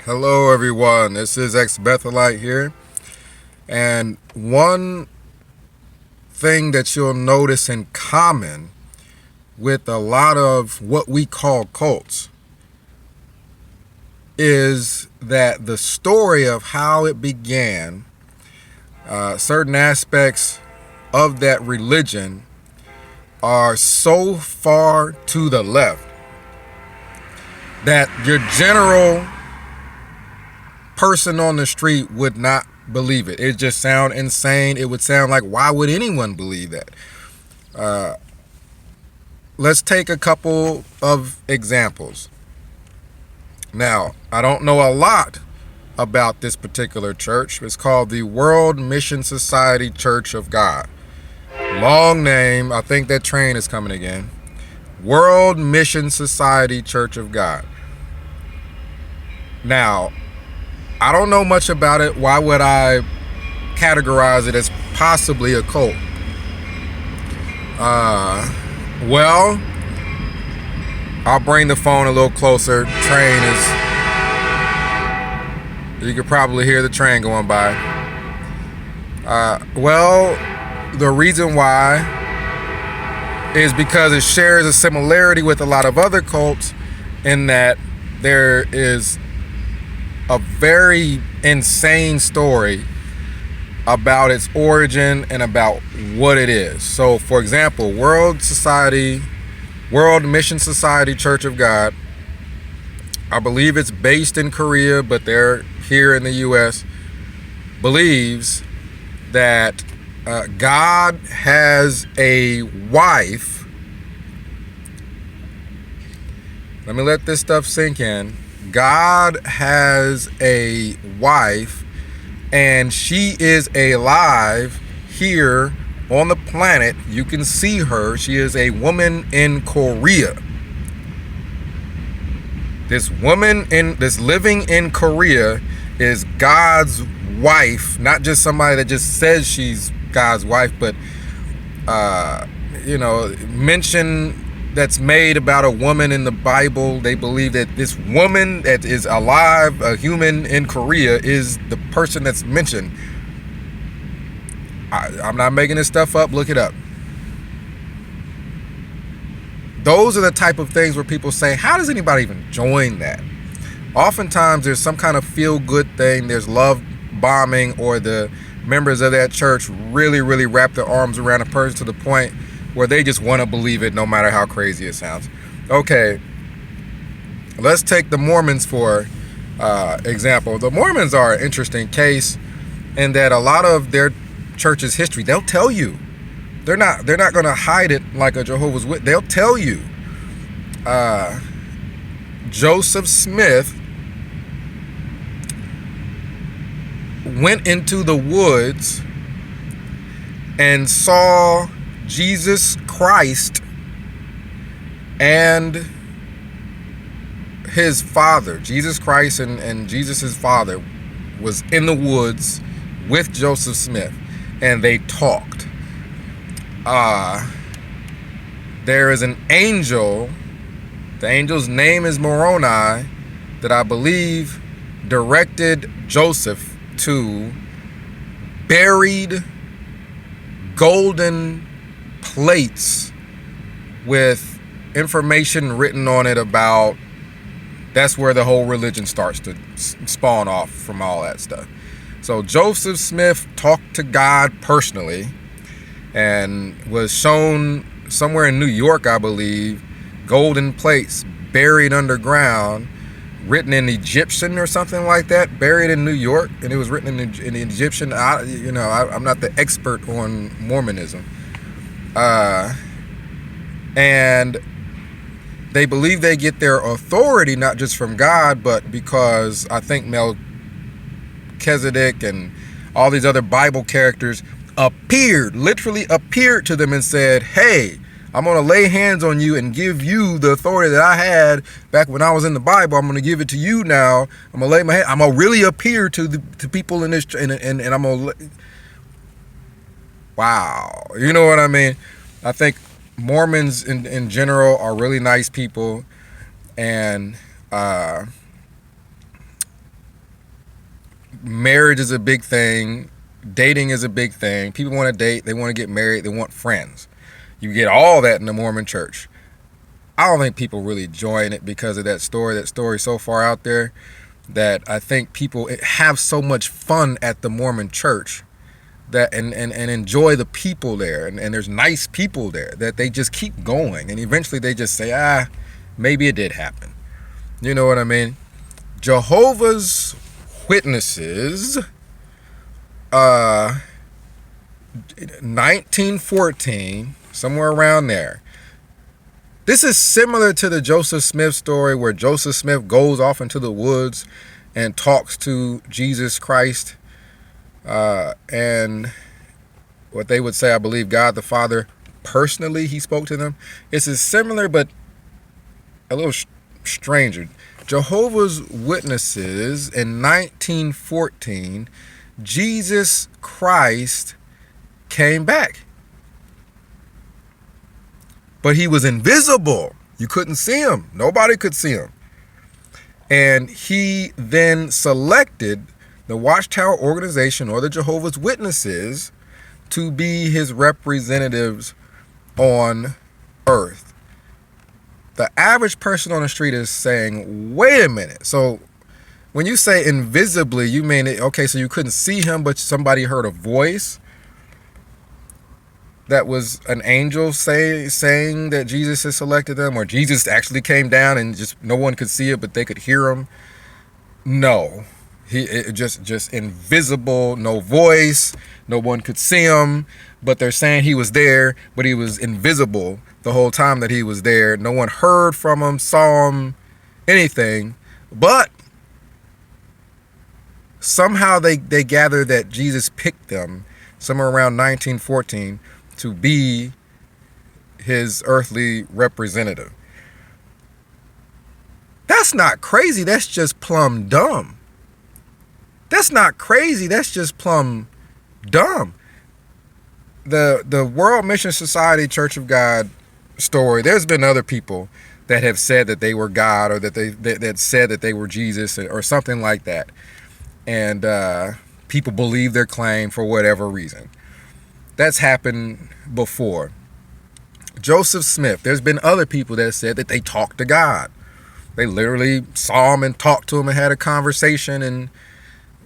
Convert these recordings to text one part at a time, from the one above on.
Hello, everyone. This is Ex Bethelite here. And one thing that you'll notice in common with a lot of what we call cults is that the story of how it began, certain aspects of that religion are so far to the left that your general person on the street would not believe it. It just sound insane. It would sound like, why would anyone believe that? Let's take a couple of examples. Now, I don't know a lot about this particular church. It's called the World Mission Society Church of God. Long name. I think that train is coming again. World Mission Society Church of God. Now, I don't know much about it. Why would I categorize it as possibly a cult? Well, I'll bring the phone a little closer. Train is... You could probably hear the train going by. Well, the reason why is because it shares a similarity with a lot of other cults in that there is a very insane story about its origin and about what it is. So, for example, World Mission Society Church of God, I believe it's based in Korea, but they're here in the U.S., believes that God has a wife. Let me let this stuff sink in. God has a wife, and she is alive here on the planet. You can see her. She is a woman in Korea. This woman this living in Korea is God's wife, not just somebody that just says she's God's wife, but mention that's made about a woman in the Bible. They believe that this woman that is alive, a human in Korea, is the person that's mentioned. I'm not making this stuff up. Look it up. Those are the type of things where people say, how does anybody even join that? Oftentimes there's some kind of feel-good thing. There's love bombing, or the members of that church really, really wrap their arms around a person to the point where they just want to believe it no matter how crazy it sounds. Okay, let's take the Mormons for example. The Mormons are an interesting case in that a lot of their church's history, they'll tell you. They're not going to hide it like a Jehovah's Witness. They'll tell you. Joseph Smith went into the woods and saw Jesus Christ and his father. Jesus Christ and Jesus' father was in the woods with Joseph Smith, and they talked. There is an angel. The angel's name is Moroni, that I believe directed Joseph to buried golden plates with information written on it about... That's where the whole religion starts to spawn off from all that stuff. So Joseph Smith talked to God personally and was shown somewhere in New York, I believe, golden plates buried underground, written in Egyptian or something like that, buried in New York, and it was written in Egyptian. I'm not the expert on Mormonism. And they believe they get their authority not just from God, but because I think Melchizedek and all these other Bible characters literally appeared to them and said, hey, I'm going to lay hands on you and give you the authority that I had back when I was in the Bible. I'm going to give it to you now. I'm going to lay my hand. I'm going to really appear to people in this, and I'm going to... Wow. You know what I mean? I think Mormons in general are really nice people, and marriage is a big thing. Dating is a big thing. People want to date. They want to get married. They want friends. You get all that in the Mormon church. I don't think people really join it because of that story. That story's so far out there that I think people have so much fun at the Mormon church that and enjoy the people there. And there's nice people there that they just keep going. And eventually they just say, maybe it did happen. You know what I mean? Jehovah's Witnesses, 1914, somewhere around there. This is similar to the Joseph Smith story where Joseph Smith goes off into the woods and talks to Jesus Christ. And what they would say, I believe God the Father, personally, he spoke to them. This is similar, but a little stranger. Jehovah's Witnesses in 1914, Jesus Christ came back. But he was invisible. You couldn't see him. Nobody could see him. And he then selected the Watchtower organization or the Jehovah's Witnesses to be his representatives on earth. The average person on the street is saying, wait a minute. So when you say invisibly, you mean, okay, so you couldn't see him, but somebody heard a voice that was an angel saying that Jesus has selected them, or Jesus actually came down and just no one could see it, but they could hear him. No, just invisible, no voice, no one could see him, but they're saying he was there, but he was invisible the whole time that he was there. No one heard from him, saw him, anything, but somehow they gathered that Jesus picked them somewhere around 1914 to be his earthly representative. That's not crazy. That's just plumb dumb. That's not crazy. That's just plumb dumb. The World Mission Society Church of God story, there's been other people that have said that they were God, or that that said that they were Jesus, or something like that. And people believe their claim for whatever reason. That's happened before. Joseph Smith, there's been other people that said that they talked to God. They literally saw him and talked to him and had a conversation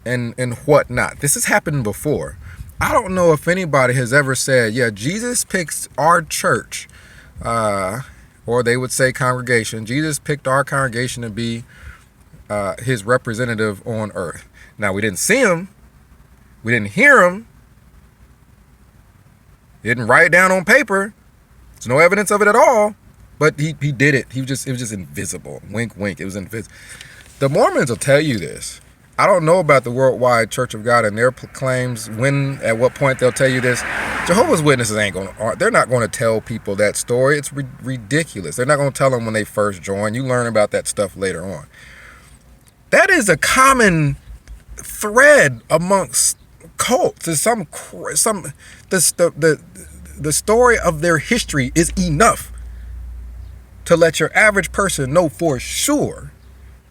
and whatnot. This has happened before. I don't know if anybody has ever said, yeah, Jesus picks our church, or they would say congregation. Jesus picked our congregation to be his representative on earth. Now, we didn't see him. We didn't hear him. He didn't write it down on paper. There's no evidence of it at all. But he did it. It was just invisible. Wink, wink. It was invisible. The Mormons will tell you this. I don't know about the Worldwide Church of God and their claims, at what point they'll tell you this. Jehovah's Witnesses they're not going to tell people that story. It's ridiculous. They're not going to tell them when they first join. You learn about that stuff later on. That is a common thread amongst cults. Is the story of their history is enough to let your average person know for sure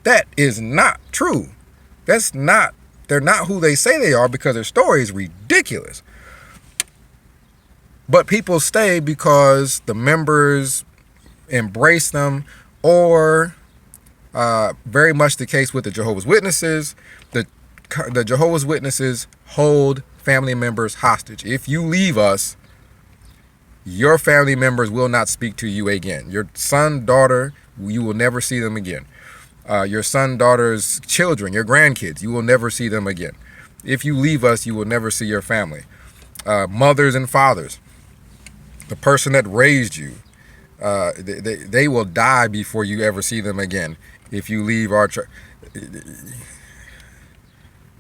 that is not true. They're not who they say they are, because their story is ridiculous. But people stay because the members embrace them, or very much the case with the Jehovah's Witnesses. The Jehovah's Witnesses hold family members hostage. If you leave us, your family members will not speak to you again. Your son, daughter, you will never see them again. Your son, daughter's children, your grandkids, you will never see them again. If you leave us, you will never see your family. Mothers and fathers, the person that raised you, they will die before you ever see them again if you leave our church.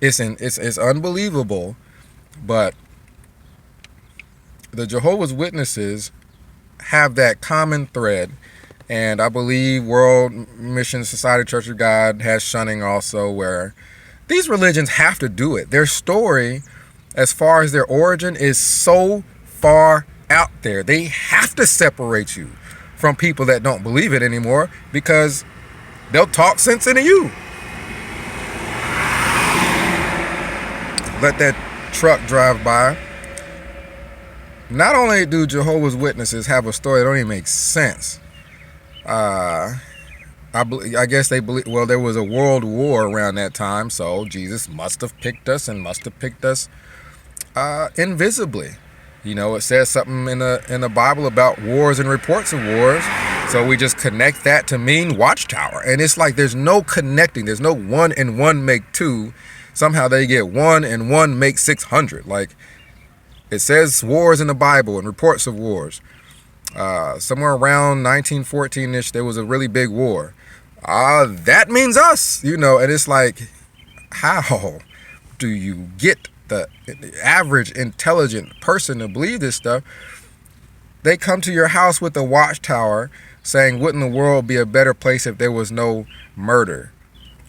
It's unbelievable, but the Jehovah's Witnesses have that common thread. And I believe World Mission Society Church of God has shunning also, where these religions have to do it. Their story, as far as their origin, is so far out there. They have to separate you from people that don't believe it anymore, because they'll talk sense into you. let that truck drive by. Not only do Jehovah's Witnesses have a story that don't even make sense, I guess they believe, well, there was a world war around that time, so Jesus must have picked us invisibly. You know, it says something in the Bible about wars and reports of wars, so we just connect that to mean watchtower. And it's like there's no connecting. There's no 1 and 1 make 2. Somehow they get 1 and 1 make 600. Like, it says wars in the Bible and reports of wars. Somewhere around 1914-ish, there was a really big war. That means us, you know. And it's like, how do you get the average intelligent person to believe this stuff? They come to your house with a watchtower saying, wouldn't the world be a better place if there was no murder?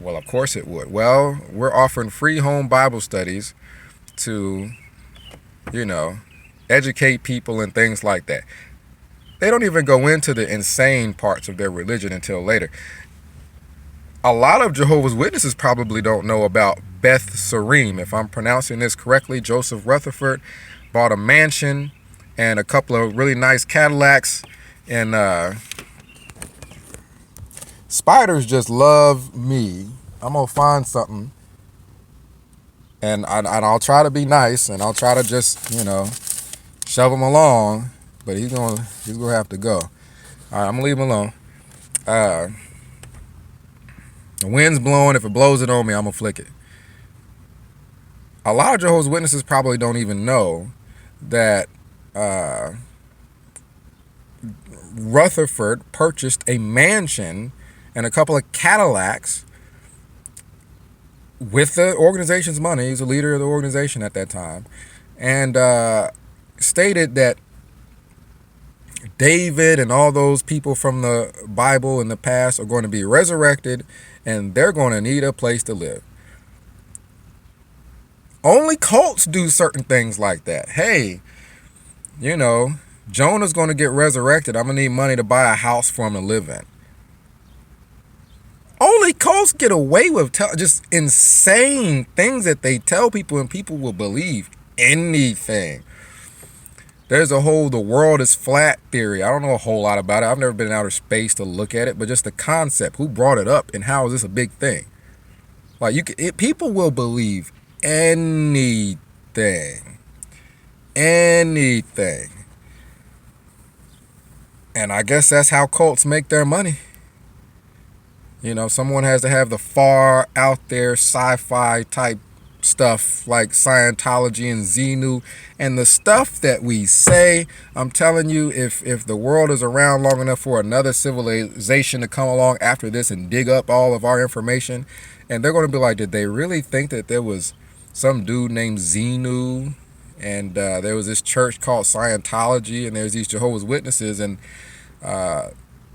Well, of course it would. Well, we're offering free home Bible studies to, you know, educate people and things like that. They don't even go into the insane parts of their religion until later. A lot of Jehovah's Witnesses probably don't know about Beth Sarim. If I'm pronouncing this correctly, Joseph Rutherford bought a mansion and a couple of really nice Cadillacs. And spiders just love me. I'm going to find something. And I'll try to be nice, and I'll try to just, you know, shove him along. But he's gonna have to go. All right, I'm gonna leave him alone. The wind's blowing. If it blows it on me, I'm gonna flick it. A lot of Jehovah's Witnesses probably don't even know that Rutherford purchased a mansion and a couple of Cadillacs with the organization's money. He's a leader of the organization at that time, and stated that David and all those people from the Bible in the past are going to be resurrected, and they're going to need a place to live. Only cults do certain things like that. Hey, you know, Jonah's going to get resurrected. I'm going to need money to buy a house for him to live in. Only cults get away with just insane things that they tell people, and people will believe anything. There's a whole the world is flat theory. I don't know a whole lot about it. I've never been in outer space to look at it, but just the concept, who brought it up, and how is this a big thing? Like, people will believe anything. And I guess that's how cults make their money. You know, someone has to have the far out there sci-fi type stuff like Scientology and Xenu, and the stuff that we say. I'm telling you, if the world is around long enough for another civilization to come along after this and dig up all of our information, and they're going to be like, did they really think that there was some dude named Xenu, and there was this church called Scientology, and there's these Jehovah's Witnesses, and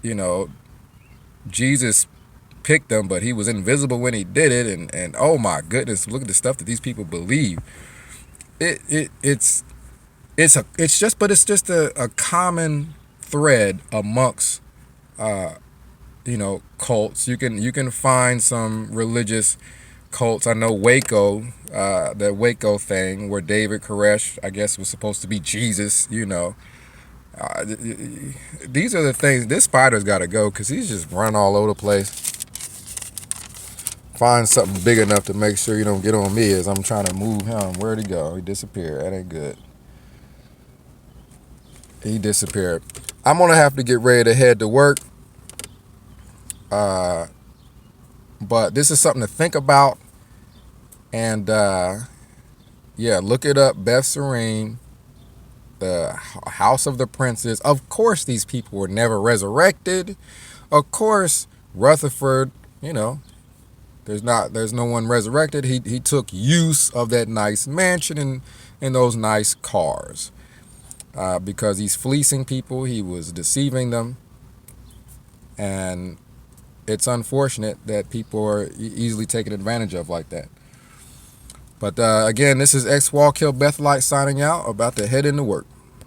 you know, Jesus picked them, but he was invisible when he did it, and oh my goodness, look at the stuff that these people believe. It's just a common thread amongst you know, cults. You can find some religious cults. I know Waco, that Waco thing where David Koresh, I guess, was supposed to be Jesus, you know. These are the things. This spider's got to go because he's just running all over the place. Find something big enough to make sure you don't get on me as I'm trying to move him. Where'd he go? He disappeared. That ain't good. He disappeared. I'm going to have to get ready to head to work. But this is something to think about. And yeah, look it up. Beth Serene, the House of the Princes. Of course, these people were never resurrected. Of course, Rutherford, you know, there's no one resurrected. He took use of that nice mansion and those nice cars because he's fleecing people. He was deceiving them, and it's unfortunate that people are easily taken advantage of like that. But again, this is X Wall Kill Bethelite signing out. About to head into work.